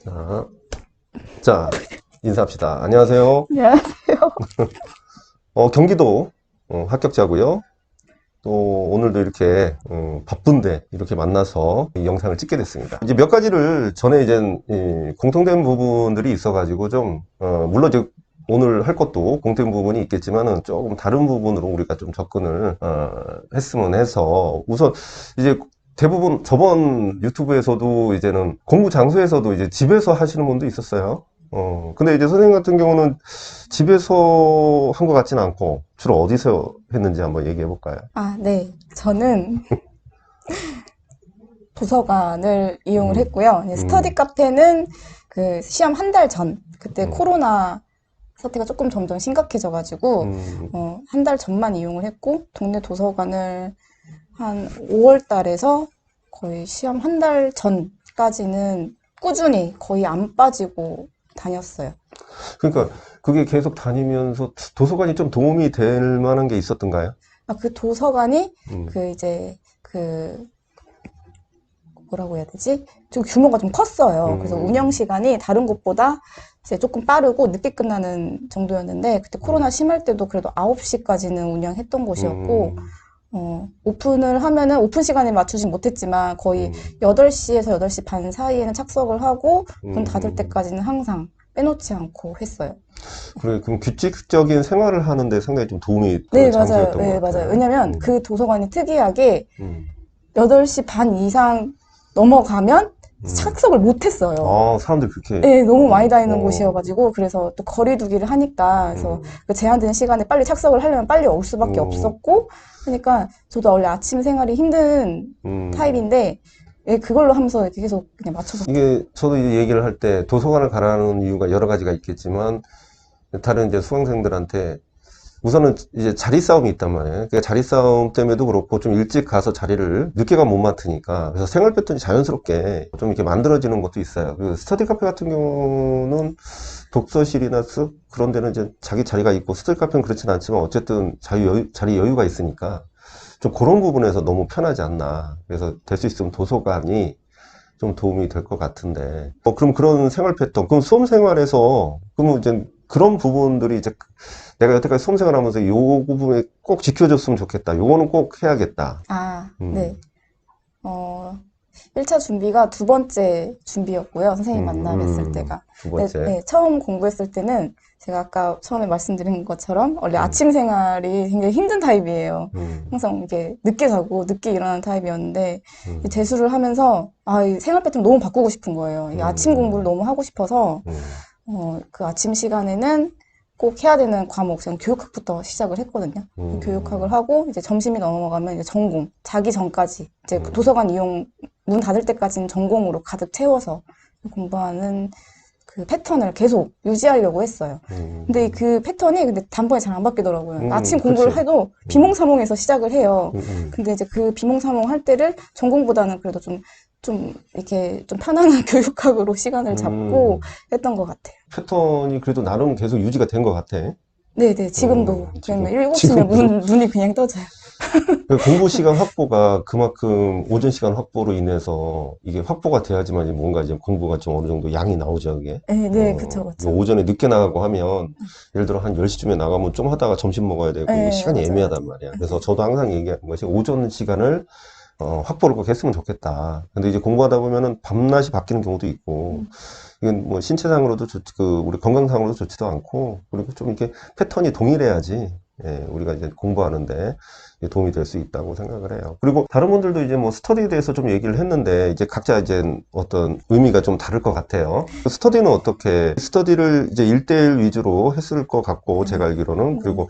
자, 자, 인사합시다. 안녕하세요. 안녕하세요. 경기도 합격자고요. 또 오늘도 이렇게 바쁜데 이렇게 만나서 이 영상을 찍게 됐습니다. 이제 몇 가지를 전에 이제 공통된 부분들이 있어가지고 좀 물론 이제 오늘 할 것도 공통된 부분이 있겠지만은 조금 다른 부분으로 우리가 좀 접근을 했으면 해서 우선 이제 대부분 저번 유튜브에서도 이제는 공부 장소에서도 이제 집에서 하시는 분도 있었어요. 근데 이제 선생님 같은 경우는 집에서 한 것 같지는 않고 주로 어디서 했는지 한번 얘기해 볼까요? 네. 저는 도서관을 이용을 음, 했고요. 이제 스터디 음, 카페는 그 시험 한 달 전, 그때 음, 코로나 사태가 조금 점점 심각해져가지고, 음, 한 달 전만 이용을 했고, 동네 도서관을 한 5월 달에서 거의 시험 한 달 전까지는 꾸준히 거의 안 빠지고 다녔어요. 그러니까 그게 계속 다니면서 도서관이 좀 도움이 될 만한 게 있었던가요? 그 도서관이 음, 그 이제 그 뭐라고 해야 되지? 좀 규모가 좀 컸어요. 그래서 운영 음, 시간이 다른 곳보다 이제 조금 빠르고 늦게 끝나는 정도였는데, 그때 코로나 음, 심할 때도 그래도 9시까지는 운영했던 곳이었고, 음, 오픈을 하면은 오픈 시간에 맞추진 못했지만 거의 음, 8시에서 8시 반 사이에는 착석을 하고 문 닫을 음. 때까지는 항상 빼놓지 않고 했어요. 그래, 그럼 규칙적인 생활을 하는데 상당히 좀 도움이 되는 네, 맞아요. 장소였던 것 네, 맞아요. 같아요. 왜냐면 그 도서관이 특이하게 음, 8시 반 이상 넘어가면 음. 착석을 못 했어요. 사람들 그렇게, 네, 너무 많이 어, 다니는 어, 곳이어가지고, 그래서 또 거리 두기를 하니까, 그래서 음, 그 제한된 시간에 빨리 착석을 하려면 빨리 올 수밖에 음, 없었고, 그러니까 저도 원래 아침 생활이 힘든 음. 타입인데, 예, 그걸로 하면서 이렇게 계속 그냥 맞춰서. 이게 저도 이 얘기를 할 때 도서관을 가라는 이유가 여러 가지가 있겠지만 다른 이제 수강생들한테 우선은 이제 자리 싸움이 있단 말이에요. 그러니까 자리 싸움 때문에도 그렇고 좀 일찍 가서 자리를 늦게 가면 못 맡으니까 그래서 생활 패턴이 자연스럽게 좀 이렇게 만들어지는 것도 있어요. 그 스터디 카페 같은 경우는 독서실이나 쓱 그런 데는 이제 자기 자리가 있고 스터디 카페는 그렇진 않지만 어쨌든 자리 여유가 있으니까 좀 그런 부분에서 너무 편하지 않나. 그래서 될 수 있으면 도서관이 좀 도움이 될 것 같은데. 그럼 그런 생활 패턴, 그럼 수험 생활에서, 그러면 이제 그런 부분들이 이제 내가 여태까지 수험 생활하면서 요 부분에 꼭 지켜줬으면 좋겠다. 요거는 꼭 해야겠다. 네. 음, 어, 1차 준비가 두 번째 준비였고요. 선생님 만나 뵀을 때가. 두 네, 번째. 네, 처음 공부했을 때는 제가 아까 처음에 말씀드린 것처럼 원래 음, 아침 생활이 굉장히 힘든 타입이에요. 음, 항상 이렇게 늦게 자고 늦게 일어나는 타입이었는데 이 음, 재수를 하면서 이 생활 패턴 너무 바꾸고 싶은 거예요. 이 아침 공부를 음, 너무 하고 싶어서 음, 그 아침 시간에는 꼭 해야 되는 과목, 저는 교육학부터 시작을 했거든요. 교육학을 음, 하고, 이제 점심이 넘어가면 이제 전공, 자기 전까지, 이제 음, 도서관 이용, 문 닫을 때까지는 전공으로 가득 채워서 공부하는 그 패턴을 계속 유지하려고 했어요. 근데 음, 그 패턴이 근데 단번에 잘 안 바뀌더라고요. 그러니까 아침 공부를 그치. 해도 음, 비몽사몽에서 시작을 해요. 음, 음, 근데 이제 그 비몽사몽 할 때를 전공보다는 그래도 좀 이렇게 좀 편안한 교육학으로 시간을 잡고 음. 했던 것 같아요. 패턴이 그래도 나름 계속 유지가 된 것 같아. 네네, 지금도. 그러면 지금, 7시면 지금도. 눈이 그냥 떠져요. 그 공부 시간 확보가 그만큼 오전 시간 확보로 인해서 이게 확보가 돼야지만 뭔가 이제 공부가 좀 어느 정도 양이 나오죠, 이게. 네, 네, 그쵸, 이거 그쵸. 오전에 늦게 나가고 하면, 예를 들어 한 10시쯤에 나가면 좀 하다가 점심 먹어야 되고, 이게 네, 시간이 맞아요, 맞아요. 애매하단 말이야. 그래서 저도 항상 얘기하는 것이 오전 시간을, 확보를 꼭 했으면 좋겠다. 근데 이제 공부하다 보면은 밤낮이 바뀌는 경우도 있고, 이건 뭐 신체상으로도 우리 건강상으로도 좋지도 않고, 그리고 좀 이렇게 패턴이 동일해야지, 예, 우리가 이제 공부하는데 도움이 될 수 있다고 생각을 해요. 그리고 다른 분들도 이제 뭐 스터디에 대해서 좀 얘기를 했는데, 이제 각자 이제 어떤 의미가 좀 다를 것 같아요. 스터디는 어떻게, 스터디를 이제 1대1 위주로 했을 것 같고, 제가 알기로는. 네, 그리고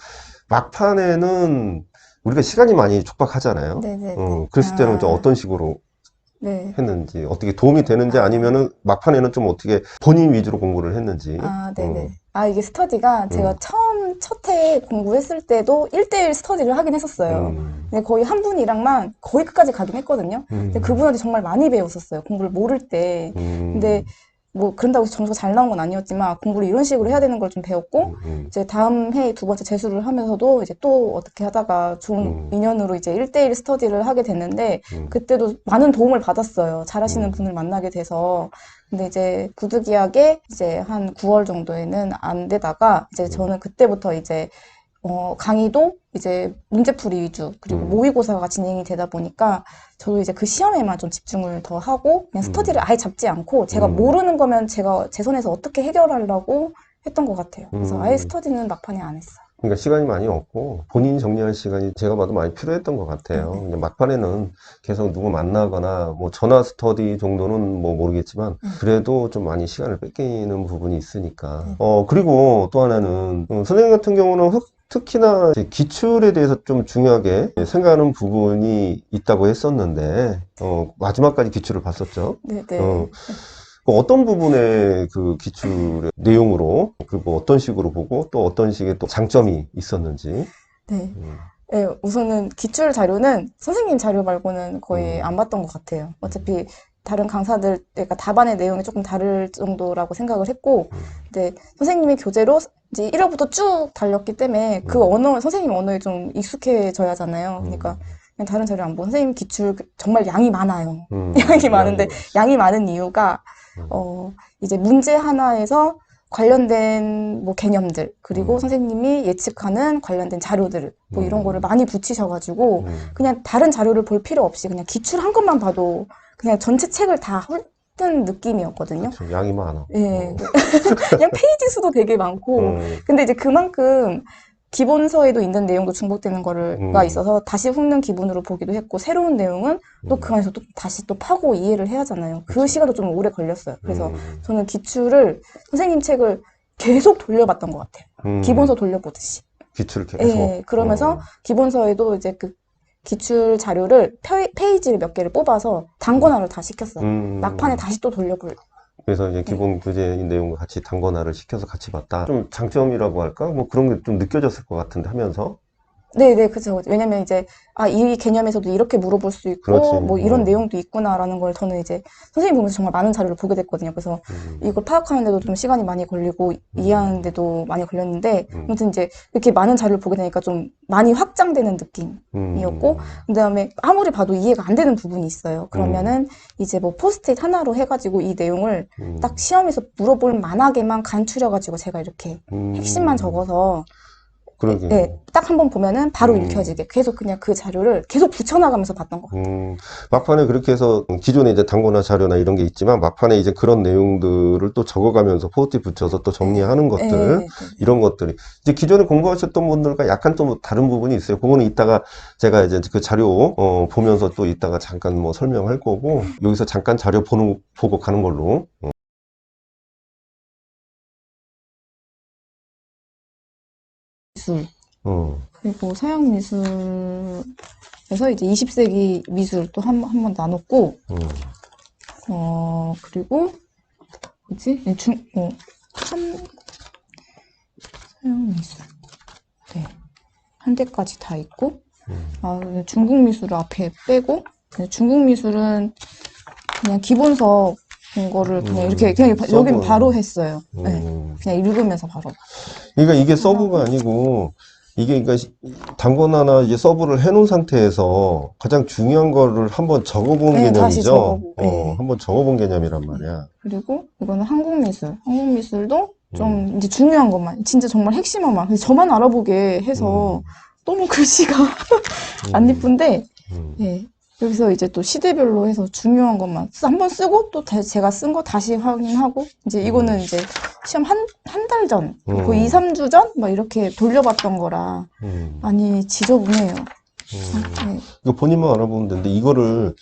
막판에는 우리가 시간이 많이 촉박하잖아요. 네, 네, 네. 그랬을 때는 좀 어떤 식으로 네. 했는지, 어떻게 도움이 되는지 아, 아니면은 막판에는 좀 어떻게 본인 위주로 공부를 했는지. 네네. 이게 스터디가 제가 음, 처음 첫 해 공부했을 때도 1대1 스터디를 하긴 했었어요. 음, 근데 거의 한 분이랑만 거의 끝까지 가긴 했거든요. 근데 음, 그분한테 정말 많이 배웠었어요. 공부를 모를 때. 근데 음, 뭐 그런다고 해서 점수가 잘 나온 건 아니었지만 공부를 이런 식으로 해야 되는 걸 좀 배웠고 이제 다음 해 두 번째 재수를 하면서도 이제 또 어떻게 하다가 좋은 인연으로 이제 1대1 스터디를 하게 됐는데 그때도 많은 도움을 받았어요. 잘하시는 분을 만나게 돼서. 근데 이제 부득이하게 이제 한 9월 정도에는 안 되다가 이제 저는 그때부터 이제 강의도 이제 문제풀이 위주, 그리고 모의고사가 진행이 되다 보니까 저도 이제 그 시험에만 좀 집중을 더 하고 그냥 스터디를 아예 잡지 않고 제가 모르는 거면 제가 제 손에서 어떻게 해결하려고 했던 것 같아요. 그래서 아예 스터디는 막판에 안 했어요. 그러니까 시간이 많이 없고 본인이 정리할 시간이 제가 봐도 많이 필요했던 것 같아요. 근데 막판에는 계속 누구 만나거나 뭐 전화 스터디 정도는 뭐 모르겠지만 그래도 좀 많이 시간을 뺏기는 부분이 있으니까. 그리고 또 하나는 선생님 같은 경우는 특히나 이제 기출에 대해서 좀 중요하게 생각하는 부분이 있다고 했었는데 마지막까지 기출을 봤었죠. 네네. 그 어떤 부분의 그 기출의 내용으로 그리고 어떤 식으로 보고 또 어떤 식의 또 장점이 있었는지. 네. 네, 우선은 기출 자료는 선생님 자료 말고는 거의 안 봤던 것 같아요. 어차피 다른 강사들, 그러니까 답안의 내용이 조금 다를 정도라고 생각을 했고, 근데 선생님이 교재로 이제 1화부터 쭉 달렸기 때문에 그 언어, 선생님 언어에 좀 익숙해져야 하잖아요. 그러니까 그냥 다른 자료 안 보고 선생님 기출 정말 양이 많아요. 양이 많은데 양이 많은 이유가 이제 문제 하나에서 관련된 뭐 개념들, 그리고 선생님이 예측하는 관련된 자료들, 뭐 이런 거를 많이 붙이셔가지고, 그냥 다른 자료를 볼 필요 없이 그냥 기출 한 것만 봐도 그냥 전체 책을 다 훑은 느낌이었거든요. 그렇죠. 양이 많아. 예. 그냥 페이지 수도 되게 많고, 근데 이제 그만큼 기본서에도 있는 내용도 중복되는 거가 있어서 다시 훑는 기분으로 보기도 했고, 새로운 내용은 또 그 안에서 또 다시 또 파고 이해를 해야 하잖아요. 그 시간도 좀 오래 걸렸어요. 그래서 저는 기출을, 선생님 책을 계속 돌려봤던 것 같아요. 기본서 돌려보듯이. 기출을 계속. 예, 그러면서 기본서에도 이제 그 기출 자료를 페이지를 몇 개를 뽑아서 단권화를 다 시켰어요. 막판에 다시 또 돌려볼. 그래서 이제 기본 교재인 내용과 같이 단권화를 시켜서 같이 봤다. 좀 장점이라고 할까? 뭐 그런 게 좀 느껴졌을 것 같은데 하면서. 네네, 그죠. 왜냐면 이제, 이 개념에서도 이렇게 물어볼 수 있고, 그렇지. 뭐 이런 내용도 있구나라는 걸 저는 이제 선생님 보면서 정말 많은 자료를 보게 됐거든요. 그래서 이걸 파악하는데도 좀 시간이 많이 걸리고, 이해하는데도 많이 걸렸는데, 아무튼 이제 이렇게 많은 자료를 보게 되니까 좀 많이 확장되는 느낌이었고, 그 다음에 아무리 봐도 이해가 안 되는 부분이 있어요. 그러면은 이제 뭐 포스트잇 하나로 해가지고 이 내용을 딱 시험에서 물어볼 만하게만 간추려가지고 제가 이렇게 핵심만 적어서 그러게. 네, 딱 한 번 보면은 바로 읽혀지게 계속 그냥 그 자료를 계속 붙여나가면서 봤던 것 같아요. 막판에 그렇게 해서 기존에 이제 단권화 자료나 이런 게 있지만 막판에 이제 그런 내용들을 또 적어가면서 포스트잇 붙여서 또 정리하는 것들, 네. 이런 것들이 이제 기존에 공부하셨던 분들과 약간 좀 다른 부분이 있어요. 그거는 이따가 제가 이제 그 자료 보면서 또 이따가 잠깐 뭐 설명할 거고 여기서 잠깐 자료 보고 가는 걸로. 미술. 어. 그리고 서양 미술에서 이제 20세기 미술 또 한 번 나눴고, 그리고 뭐지? 서양 미술. 네. 한 대까지 다 있고, 중국 미술을 앞에 빼고, 중국 미술은 그냥 기본서 본 거를 그냥 이렇게, 그냥 여긴 바로 했어요. 네. 그냥 읽으면서 바로. 그러니까 이게 서브가 아니고 이게 그러니까 단권화나 이제 서브를 해놓은 상태에서 가장 중요한 거를 한번 적어본 네, 다시 개념이죠. 적어보고. 네. 한번 적어본 개념이란 말이야. 그리고 이거는 한국 미술. 한국 미술도 좀 이제 중요한 것만, 진짜 정말 핵심만, 근데 저만 알아보게 해서 너무 글씨가 안 이쁜데, 예. 여기서 이제 또 시대별로 해서 중요한 것만 한번 쓰고 또 제가 쓴 거 다시 확인하고, 이제 이거는 이제 시험 한 달 전, 거의 2, 3주 전? 막 이렇게 돌려봤던 거라 많이 지저분해요. 네. 이거 본인만 알아보면 되는데 이거를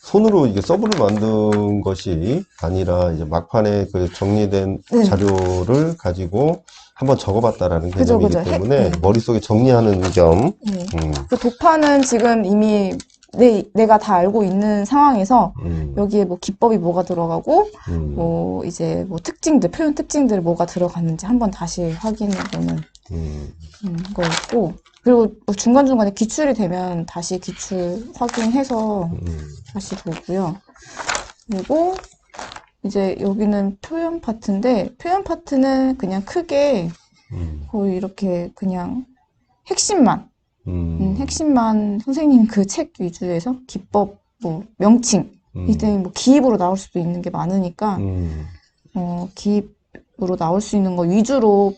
손으로 이게 서브를 만든 것이 아니라 이제 막판에 그 정리된 네. 자료를 가지고 한번 적어봤다라는 그죠, 개념이기 그죠. 때문에 머릿속에 정리하는 겸. 네. 그 도파는 지금 이미 내가 다 알고 있는 상황에서 여기에 뭐 기법이 뭐가 들어가고 뭐 이제 뭐 특징들, 표현 특징들 뭐가 들어갔는지 한번 다시 확인해보는 거였고, 그리고 뭐 중간중간에 기출이 되면 다시 기출 확인해서 다시 보고요. 그리고 이제 여기는 표현 파트인데, 표현 파트는 그냥 크게 거의 이렇게 그냥 핵심만, 핵심만 선생님 그 책 위주에서 기법, 뭐, 명칭, 이때 뭐 기입으로 나올 수도 있는 게 많으니까, 기입으로 나올 수 있는 거 위주로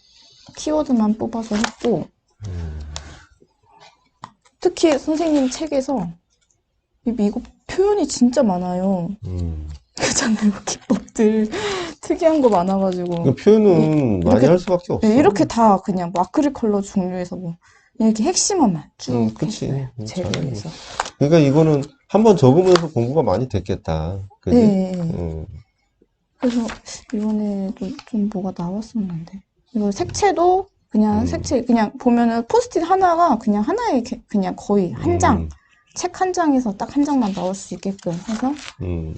키워드만 뽑아서 했고, 특히 선생님 책에서 이거 표현이 진짜 많아요. 그렇잖아요. 기법들 특이한 거 많아가지고. 그러니까 표현은 많이 이렇게, 할 수밖에 없어. 네, 이렇게 다 그냥 뭐 아크릴 컬러 종류에서 뭐 이렇게 핵심어만 쭉 그치. 했어요. 제로에서. 그러니까 이거는 한번 적으면서 공부가 많이 됐겠다. 그지? 네. 그래서 이번에도 좀 뭐가 나왔었는데. 이거 색채도 그냥 색채, 그냥 보면은 포스트잇 하나가 그냥 하나에 그냥 거의 한 장. 책 한 장에서 딱 한 장만 나올 수 있게끔 해서.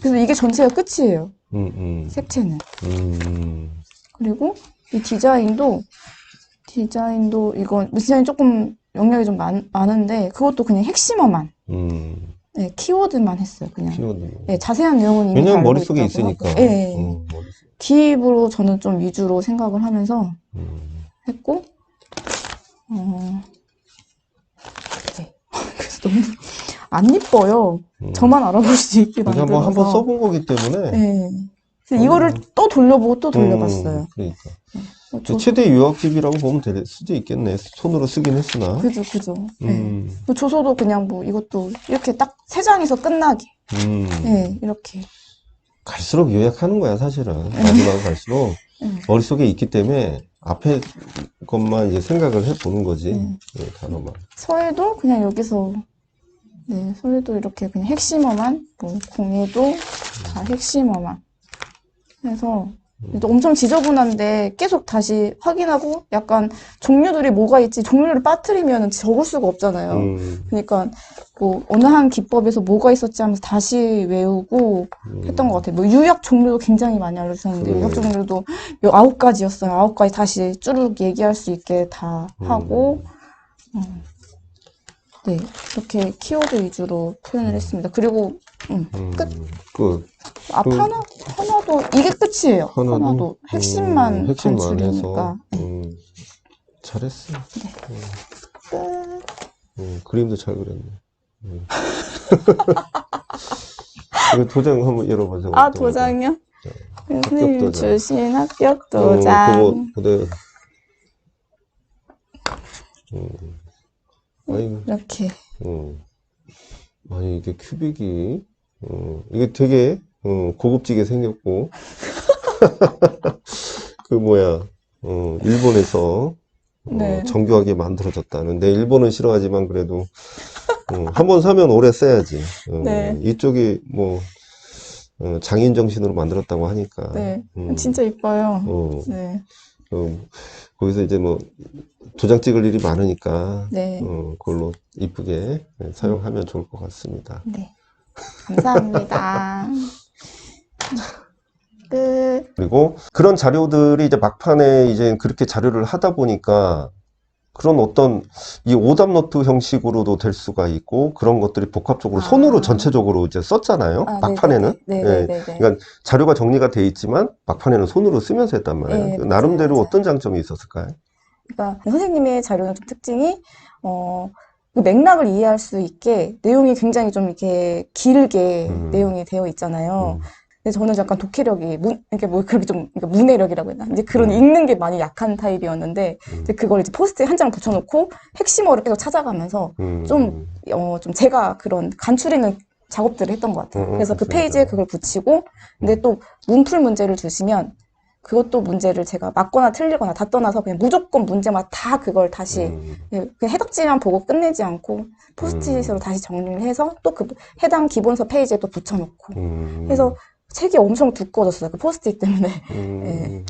그래서 이게 전체가 끝이에요. 색채는. 그리고 이 디자인도 이건 디자인 조금 영역이 좀 많은데 그것도 그냥 핵심어만 네, 키워드만 했어요. 그냥 네, 자세한 내용은 이미 다 왜냐면 알고 머릿속에 있다고 있으니까. 하고. 네. 기입으로 저는 좀 위주로 생각을 하면서 했고 네. 그래서 너무 안 이뻐요. 저만 알아볼 수 있게 그래서 만들어서 한번 써본 거기 때문에. 네. 그래서 이거를 또 돌려보고 또 돌려봤어요. 그러니까. 최대 유학집이라고 보면 될 수도 있겠네. 손으로 쓰긴 했으나. 그죠. 네. 조소도 그냥 뭐 이것도 이렇게 딱 세 장에서 끝나게. 네, 이렇게. 갈수록 요약하는 거야, 사실은. 마지막 갈수록 머릿속에 있기 때문에 앞에 것만 이제 생각을 해보는 거지. 네, 단어만. 서예도 그냥 여기서, 네, 서예도 이렇게 그냥 핵심어만, 뭐, 공예도 다 핵심어만 해서, 또 엄청 지저분한데 계속 다시 확인하고 약간 종류들이 뭐가 있지 종류를 빠뜨리면 적을 수가 없잖아요. 그러니까 뭐 어느 한 기법에서 뭐가 있었지 하면서 다시 외우고 했던 것 같아요. 뭐 유약 종류도 굉장히 많이 알려주셨는데 유약 종류도 9가지였어요. 9가지 다시 쭈르륵 얘기할 수 있게 다 하고 네, 이렇게 키워드 위주로 표현을 했습니다. 그리고 끝. 하나도 이게 끝이에요. 하나도 핵심만 해서. 네. 잘했어. 네. 끝. 그림도 잘 그렸네. 이거 도장 한번 열어보세요. 아, 도장이요? 선생님 도장. 주신 합격 도장. 그거 그대로. 아이고. 이렇게. 아니, 이게 큐빅이, 이게 되게, 고급지게 생겼고, 그 뭐야, 일본에서, 네. 정교하게 만들어졌다는데, 일본은 싫어하지만 그래도, 한 번 사면 오래 써야지. 네. 이쪽이 뭐, 장인 정신으로 만들었다고 하니까. 네. 진짜 이뻐요. 네. 거기서 이제 뭐, 도장 찍을 일이 많으니까, 네. 그걸로 이쁘게 사용하면 좋을 것 같습니다. 네. 감사합니다. 끝. 그리고 그런 자료들이 이제 막판에 이제 그렇게 자료를 하다 보니까 그런 어떤 이 오답 노트 형식으로도 될 수가 있고 그런 것들이 복합적으로 손으로 전체적으로 이제 썼잖아요. 막판에는. 그러니까 자료가 정리가 돼 있지만 막판에는 손으로 쓰면서 했단 말이에요. 네, 나름대로 맞아요. 어떤 장점이 있었을까요? 그러니까 선생님의 자료는 좀 특징이 그 맥락을 이해할 수 있게 내용이 굉장히 좀 이렇게 길게 내용이 되어 있잖아요. 근데 저는 약간 독해력이 이렇게 뭐 그렇게 좀 그러니까 문해력이라고 해야 되나? 이제 그런 읽는 게 많이 약한 타입이었는데 이제 그걸 이제 포스트에 한 장 붙여놓고 핵심어를 계속 찾아가면서 좀 제가 그런 간추리는 작업들을 했던 것 같아요. 그래서 그 페이지에 그걸 붙이고 근데 또 문풀 문제를 주시면 그것도 문제를 제가 맞거나 틀리거나 다 떠나서 그냥 무조건 문제마다 다 그걸 다시 그냥 해석지만 보고 끝내지 않고 포스트잇으로 다시 정리를 해서 또 그 해당 기본서 페이지에 또 붙여놓고 해서 책이 엄청 두꺼워졌어요. 그 포스트잇 때문에. 네.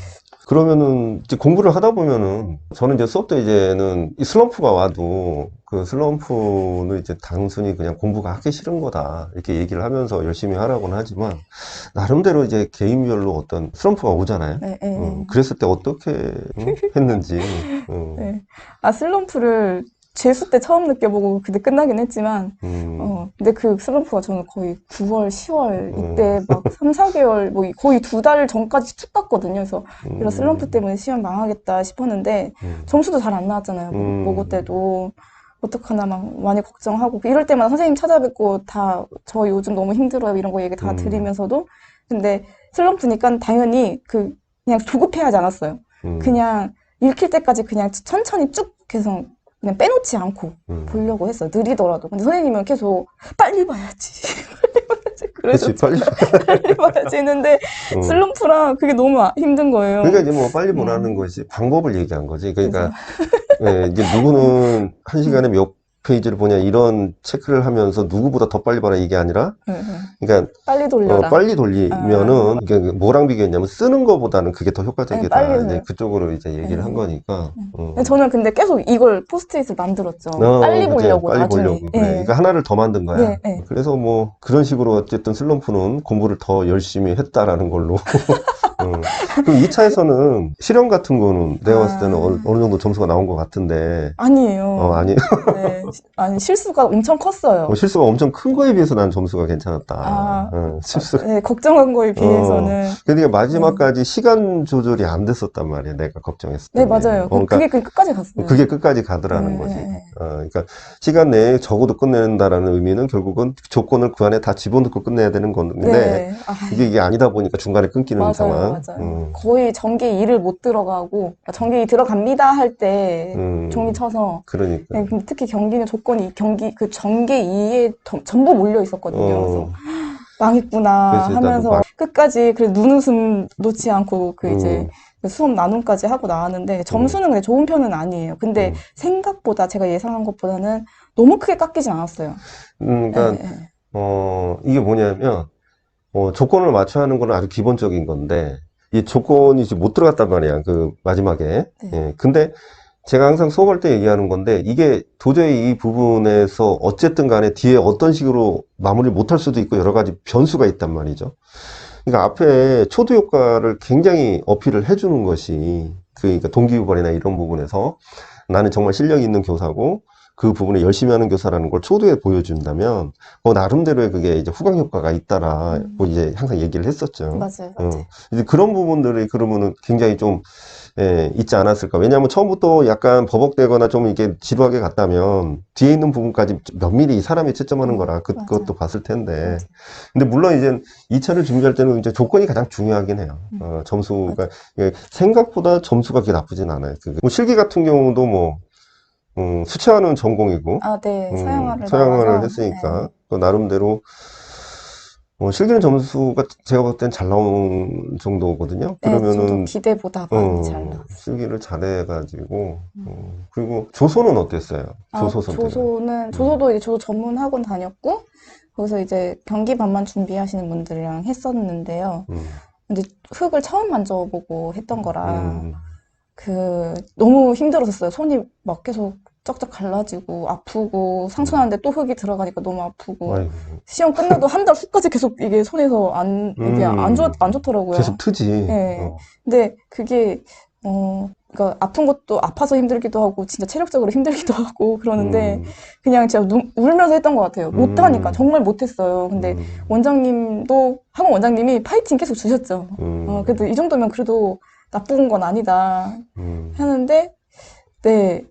그러면은 이제 공부를 하다 보면은 저는 이제 수업 때 이제는 이 슬럼프가 와도 그 슬럼프는 이제 단순히 그냥 공부가 하기 싫은 거다 이렇게 얘기를 하면서 열심히 하라고는 하지만 나름대로 이제 개인별로 어떤 슬럼프가 오잖아요. 그랬을 때 어떻게 했는지. 네. 아 슬럼프를 재수 때 처음 느껴보고 그때 끝나긴 했지만, 음, 근데 그 슬럼프가 저는 거의 9월, 10월 이때 막 3, 4개월, 뭐 거의 2달 전까지 쭉 갔거든요. 그래서 이런 슬럼프 음, 때문에 시험 망하겠다 싶었는데, 음, 점수도 잘 안 나왔잖아요. 모고 음, 때도. 어떡하나 막 많이 걱정하고, 이럴 때마다 선생님 찾아뵙고 다, 저 요즘 너무 힘들어요. 이런 거 얘기 다 음, 드리면서도. 근데 슬럼프니까 당연히 그냥 조급해하지 않았어요. 음, 그냥 읽힐 때까지 그냥 천천히 쭉 계속 그냥 빼놓지 않고 음. 보려고 했어요. 느리더라도. 근데 선생님은 계속 빨리 봐야지. 빨리 봐야지. 그렇지, 빨리. 그러셨잖아요. 빨리 봐야지 했는데 어. 슬럼프랑 그게 너무 힘든 거예요. 그러니까 이제 뭐 빨리 보라는 음, 것이 방법을 얘기한 거지. 그래서 그러니까 예, 이제 누구는 한 음, 시간에 몇 페이지를 보냐 이런 체크를 하면서 누구보다 더 빨리 봐라 이게 아니라 음, 음. 그러니까 빨리 돌려라. 빨리 아, 돌리면은 이게 뭐랑 비교했냐면 쓰는 거보다는 그게 더 아니, 빨리 효과적이다. 이제 돌려. 그쪽으로 이제 얘기를 한 예. 거니까. 저는 근데 계속 이걸 포스트잇을 만들었죠. 빨리 그제 보려고 빨리 나중에. 보려고 그래. 예. 이거 하나를 더 만든 거야. 네, 네. 그래서 뭐 그런 식으로 어쨌든 슬럼프는 공부를 더 열심히 했다라는 걸로. 음. 그럼 2차에서는 실험 같은 거는 내가 봤을 때는 아, 어느 정도 점수가 나온 것 같은데. 아니에요. 아니. 네. 아니, 실수가 엄청 컸어요. 실수가 엄청 큰 거에 비해서 난 점수가 괜찮았다. 아, 실수. 네, 걱정한 거에 비해서는. 그러니까 네. 마지막까지 시간 조절이 안 됐었단 말이야. 내가 걱정했을 네, 때는. 맞아요. 그러니까 그게 끝까지 갔어요. 그게 끝까지 네, 가더라는 네, 거지. 네. 그러니까 시간 내에 적어도 끝낸다라는 의미는 결국은 조건을 그 안에 다 집어넣고 끝내야 되는 건데 네. 아, 이게 아니다 보니까 중간에 끊기는 맞아요, 상황. 맞아요. 거의 전개 2를 못 들어가고, 전개 2 들어갑니다 할 때 종이 쳐서, 그러니까. 네, 근데 특히 경기는 그 전개 2에 전부 몰려 있었거든요. 그래서 어, 망했구나 그래서 나도 하면서 끝까지 그 눈웃음 놓지 않고 그 이제 음, 그 수업 나눔까지 하고 나왔는데 음, 점수는 근데 좋은 편은 아니에요. 근데 음, 생각보다 제가 예상한 것보다는 너무 크게 깎이진 않았어요. 예, 그러니까, 예. 이게 뭐냐면, 조건을 맞춰야 하는 건 아주 기본적인 건데, 이 조건이 지금 못 들어갔단 말이야, 그 마지막에. 네. 예. 근데 제가 항상 수업할 때 얘기하는 건데, 이게 도저히 이 부분에서 어쨌든 간에 뒤에 어떤 식으로 마무리를 못할 수도 있고 여러 가지 변수가 있단 말이죠. 그러니까 앞에 초도 효과를 굉장히 어필을 해주는 것이, 그러니까 동기유발이나 이런 부분에서 나는 정말 실력이 있는 교사고, 그 부분에 열심히 하는 교사라는 걸 초도에 보여준다면, 나름대로의 그게 이제 후광 효과가 있다라고 이제 항상 얘기를 했었죠. 맞아요, 맞아요. 이제 그런 부분들이 그러면은 굉장히 좀, 있지 않았을까. 왜냐하면 처음부터 약간 버벅대거나 좀 이게 지루하게 갔다면, 뒤에 있는 부분까지 면밀히 이 사람이 채점하는 거라 맞아요, 그것도 봤을 텐데. 맞아요. 근데 물론 이제 2차를 준비할 때는 이제 조건이 가장 중요하긴 해요. 점수가, 맞아요. 이게 생각보다 점수가 그렇게 나쁘진 않아요. 뭐 실기 같은 경우도 뭐, 수채화는 전공이고, 아, 네, 서양화를 서양화를 나와서, 네. 했으니까, 또 나름대로, 실기는 점수가 제가 볼 땐 잘 나온 정도거든요. 네, 저도 그러면은, 기대보다 많이 잘 나왔어요. 실기를 잘해가지고, 그리고 조소는 어땠어요? 아, 조소 선택은. 음, 조소도 이제 조소 전문 학원 다녔고, 거기서 이제 경기 반만 준비하시는 분들이랑 했었는데요. 음, 근데 흙을 처음 만져보고 했던 거라, 음, 너무 힘들었었어요. 손이 막 계속 쩍쩍 갈라지고, 아프고, 음, 상처나는데 또 흙이 들어가니까 너무 아프고, 아이고, 시험 끝나도 한 달 후까지 계속 이게 손에서 이게 음, 안 좋더라고요. 계속 트지. 예. 근데 그게, 그러니까 아픈 것도 아파서 힘들기도 하고, 진짜 체력적으로 힘들기도 하고, 그러는데, 음, 그냥 제가 울면서 했던 것 같아요. 못하니까. 음, 정말 못했어요. 근데 음, 학원 원장님이 파이팅 계속 주셨죠. 그래도 음, 이 정도면 그래도 나쁜 건 아니다. 음. 하는데, 네.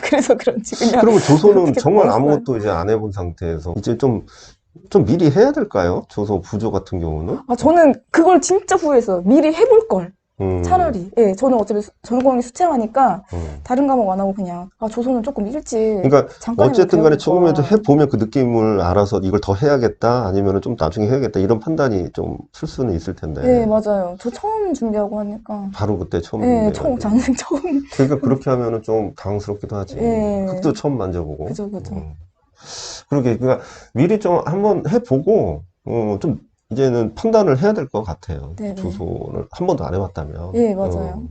그래서 그런지 그냥 그러면 조소는 어떻게 정말 먹었어요. 아무것도 이제 안 해본 상태에서 이제 좀 미리 해야 될까요? 조소 부조 같은 경우는? 아, 저는 그걸 진짜 후회했어요. 미리 해볼 걸. 음, 차라리. 예, 저는 어차피 전공이 수채화니까 음. 다른 과목 안 하고 그냥, 조선은 조금 일찍 그러니까 잠깐이라도 어쨌든 간에 배워볼 처음에도 걸. 해보면 그 느낌을 알아서 이걸 더 해야겠다 아니면 좀 나중에 해야겠다 이런 판단이 좀 쓸 수는 있을 예, 텐데 맞아요. 저 처음 준비하고 하니까. 바로 그때 처음 예, 준비해가지고 장생 처음. 그러니까 그렇게 하면은 좀 당황스럽기도 하지. 예, 흙도 처음 만져보고. 그죠, 그죠. 그러게 그러니까 미리 좀 한번 해보고 좀 이제는 판단을 해야 될 것 같아요. 네네. 주소를 한 번도 안 해봤다면. 예, 맞아요.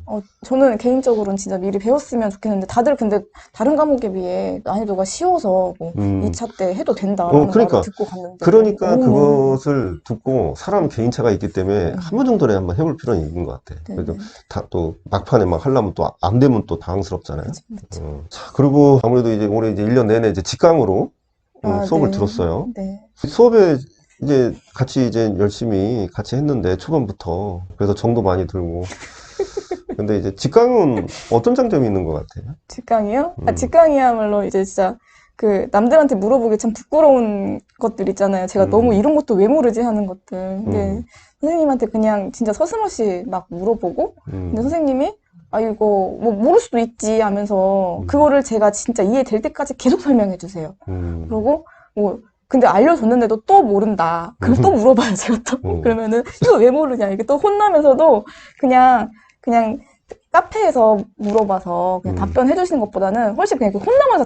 저는 개인적으로는 진짜 미리 배웠으면 좋겠는데, 다들 근데 다른 과목에 비해 난이도가 쉬워서 뭐 음. 2차 때 해도 된다라는 그러니까. 말을 듣고 갔는데. 그러니까 오, 그것을 듣고 사람 개인차가 있기 때문에 네. 한 번 정도는 한번 해볼 필요는 있는 것 같아. 네네. 그래도 또 막판에 막 하려면 또 안 되면 또 당황스럽잖아요. 그쵸. 자, 그리고 아무래도 이제 올해 이제 1년 내내 이제 직강으로 수업을 네. 들었어요. 네. 수업에 이제 같이 이제 열심히 같이 했는데 초반부터 그래서 정도 많이 들고 근데 이제 직강은 어떤 장점이 있는 것 같아요? 직강이요? 직강이야말로 이제 진짜 그 남들한테 물어보기 참 부끄러운 것들 있잖아요. 제가 너무 이런 것도 왜 모르지 하는 것들. 근데 선생님한테 그냥 진짜 서슴없이 막 물어보고, 근데 선생님이 아 이거 뭐 모를 수도 있지 하면서 그거를 제가 진짜 이해될 때까지 계속 설명해 주세요. 그리고 뭐 근데 알려줬는데도 또 모른다. 그럼 또 물어봐요, 제가 또. 그러면은 이거 왜 모르냐. 이게 또 혼나면서도 그냥 카페에서 물어봐서 그냥 답변해 주시는 것보다는 훨씬 그냥 이렇게 혼나면서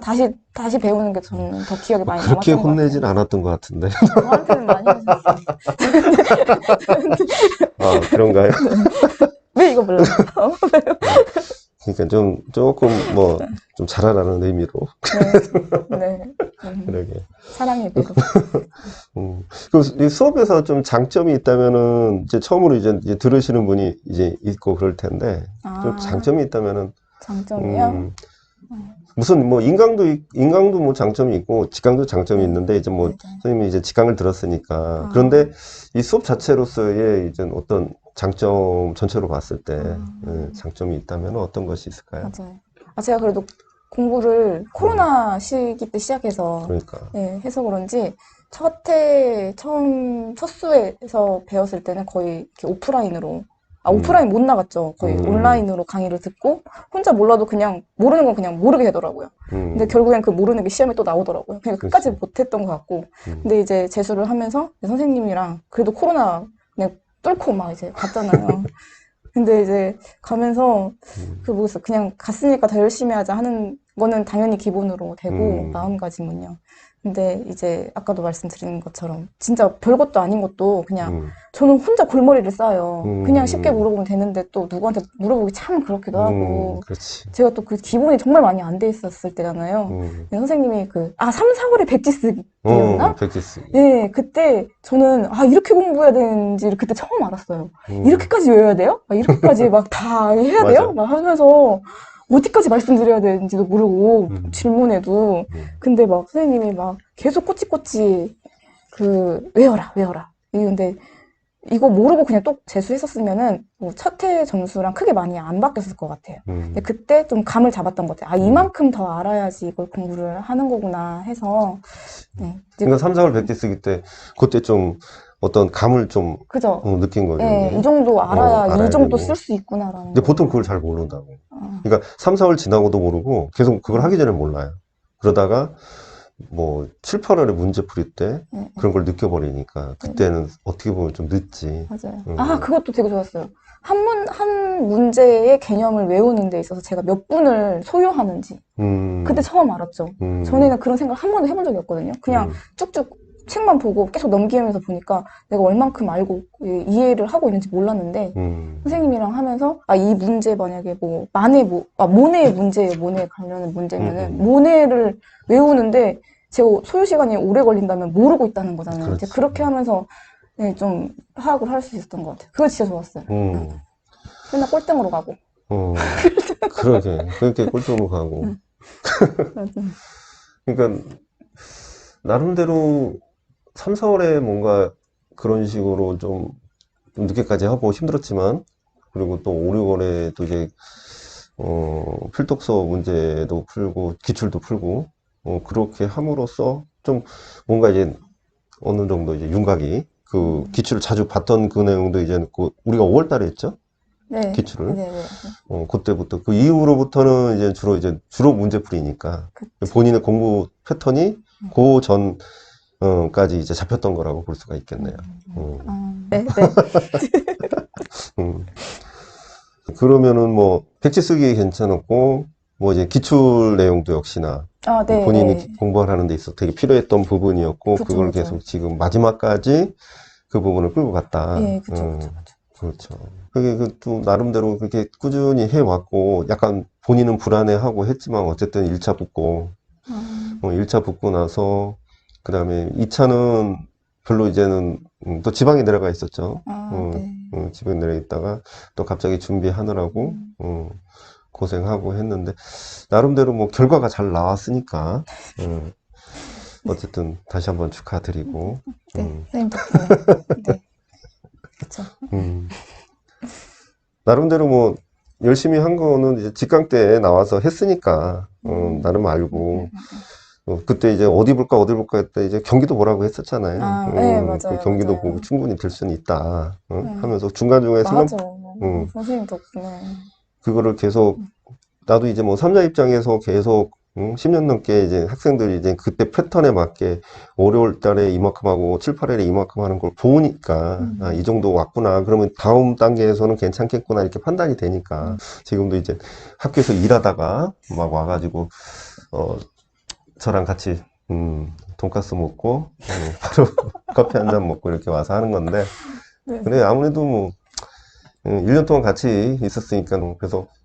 다시 배우는 게 저는 더 기억에 많이 그렇게 남았던 것 혼내진 같아요. 않았던 것 같은데. 저한테는 많이 하셨어요. 아, 그런가요? 왜 이거 몰라? 그러니까 조금 좀 잘하라는 의미로. 네. 네. 그러게. 사랑의 배로. 이 수업에서 좀 장점이 있다면은, 이제 처음으로 이제 들으시는 분이 이제 있고 그럴 텐데, 좀 장점이 있다면은, 장점이요? 무슨 인강도 뭐 장점이 있고, 직강도 장점이 있는데, 이제 뭐, 네. 선생님이 이제 직강을 들었으니까. 그런데 이 수업 자체로서의 이제 어떤 장점 전체로 봤을 때, 장점이 있다면 어떤 것이 있을까요? 맞아요. 제가 그래도 공부를 코로나 시기 때 시작해서 그러니까. 네, 해서 그런지 첫 수에서 배웠을 때는 거의 이렇게 오프라인으로 오프라인 못 나갔죠. 거의 온라인으로 강의를 듣고 혼자 몰라도 그냥 모르는 건 그냥 모르게 되더라고요. 근데 결국엔 그 모르는 게 시험에 또 나오더라고요. 그냥 끝까지 못했던 것 같고. 근데 이제 재수를 하면서 선생님이랑 그래도 코로나 그냥 뚫고 막 이제 갔잖아요. 근데 이제 가면서 그냥 갔으니까 더 열심히 하자 하는 거는 당연히 기본으로 되고 마음가짐은요. 근데 이제 아까도 말씀드린 것처럼 진짜 별것도 아닌 것도 그냥 저는 혼자 골머리를 싸요. 그냥 쉽게 물어보면 되는데 또 누구한테 물어보기 참 그렇기도 하고 그렇지. 제가 또 그 기본이 정말 많이 안 돼 있었을 때잖아요. 근데 선생님이 3, 4월에 백지 쓰기였나? 백지 쓰기. 네, 그때 저는 이렇게 공부해야 되는지를 그때 처음 알았어요. 이렇게까지 외워야 돼요? 이렇게까지 막 다 해야 돼요? 맞아. 막 하면서 어디까지 말씀드려야 되는지도 모르고 질문해도 근데 막 선생님이 막 계속 꼬치꼬치 외워라. 근데 이거 모르고 그냥 또 재수했었으면은 뭐 첫 해 점수랑 크게 많이 안 바뀌었을 것 같아요. 근데 그때 좀 감을 잡았던 것 같아요. 이만큼 더 알아야지 이걸 공부를 하는 거구나 해서. 네. 그러니까 3, 4월 백지 쓰기 때 그때 좀 어떤 감을 좀 그죠? 느낀 거죠. 네, 이게. 이 정도 알아야 이 정도 되고. 쓸 수 있구나라는. 근데 보통 그걸 잘 모른다고. 그러니까 3, 4월 지나고도 모르고 계속 그걸 하기 전에 몰라요. 그러다가 뭐 7, 8월에 문제 풀이 때 그런 걸 느껴버리니까 그때는 어떻게 보면 좀 늦지. 맞아요. 그것도 되게 좋았어요. 한 문제의 개념을 외우는 데 있어서 제가 몇 분을 소요하는지 그때 처음 알았죠. 전에는 그런 생각을 한 번도 해본 적이 없거든요. 그냥 쭉쭉 책만 보고 계속 넘기면서 보니까 내가 얼만큼 알고 이해를 하고 있는지 몰랐는데 선생님이랑 하면서 이 문제 만약에 뭐 모네의 문제예요. 모네에 관련된 문제면은 모네를 외우는데 제가 소요 시간이 오래 걸린다면 모르고 있다는 거잖아요. 이제 그렇게 하면서 네, 좀 파악을 할 수 있었던 것 같아요. 그거 진짜 좋았어요. 맨날 꼴등으로 가고. 그렇게 꼴등으로 가고. 그러니까 나름대로 3, 4월에 뭔가 그런 식으로 좀 늦게까지 하고 힘들었지만 그리고 또 5, 6월에 또 이제 필독서 문제도 풀고 기출도 풀고 그렇게 함으로써 좀 뭔가 이제 어느 정도 이제 윤곽이 그 기출을 자주 봤던 그 내용도 이제 우리가 5월 달에 했죠? 네. 기출을. 네. 그때부터 그 이후로부터는 이제 주로 문제풀이니까 본인의 공부 패턴이 그 전까지 이제 잡혔던 거라고 볼 수가 있겠네요. 네. 그러면은 뭐 백지 쓰기 괜찮았고 뭐 이제 기출 내용도 역시나 네. 본인이 공부하는 데 있어서 되게 필요했던 부분이었고 그걸 계속 지금 마지막까지 그 부분을 끌고 갔다. 예, 그쵸, 그쵸, 그쵸. 그렇죠. 그게 또 나름대로 그렇게 꾸준히 해왔고, 약간 본인은 불안해하고 했지만, 어쨌든 1차 붙고, 1차 붙고 나서, 그 다음에 2차는 별로 이제는, 또 지방에 내려가 있었죠. 네. 지방에 내려가 있다가, 또 갑자기 준비하느라고, 고생하고 했는데, 나름대로 뭐 결과가 잘 나왔으니까, 어쨌든 다시 한번 축하드리고, 네, 선생님 덕분에. 네, 그쵸. 나름대로 뭐 열심히 한 거는 이제 직강 때 나와서 했으니까 나름 알고 그때 이제 어디 볼까 했때 이제 경기도 보라고 했었잖아요. 네, 그 맞아요, 경기도 맞아요. 보고 충분히 될 수는 있다 하면서 중간중간에 맞아. 음, 선생님 덕분에. 그거를 계속 나도 이제 뭐 삼자 입장에서 계속 10년 넘게 이제 학생들이 이제 그때 패턴에 맞게 5, 6월 달에 이만큼 하고 7, 8월에 이만큼 하는 걸 보니까 아, 이 정도 왔구나. 그러면 다음 단계에서는 괜찮겠구나. 이렇게 판단이 되니까 지금도 이제 학교에서 일하다가 막 와가지고 저랑 같이 돈가스 먹고 바로 커피 한 잔 먹고 이렇게 와서 하는 건데 네. 근데 아무래도 뭐 1년 동안 같이 있었으니까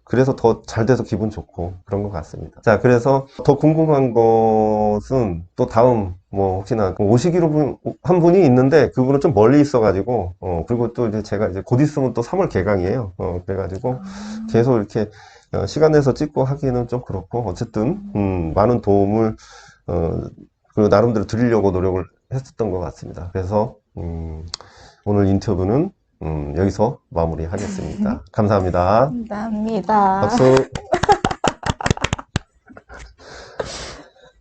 그래서 더 잘 돼서 기분 좋고 그런 것 같습니다. 자, 그래서 더 궁금한 것은 또 다음 뭐 혹시나 오시기로 한 분이 있는데 그분은 좀 멀리 있어가지고 그리고 또 이제 제가 이제 곧 있으면 또 3월 개강이에요. 그래가지고 계속 이렇게 시간 내서 찍고 하기는 좀 그렇고 어쨌든 많은 도움을 그 나름대로 드리려고 노력을 했었던 것 같습니다. 그래서 오늘 인터뷰는 여기서 마무리하겠습니다. 감사합니다. 감사합니다. 박수.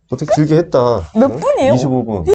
어떻게 길게 했다. 몇 분이에요? 25분.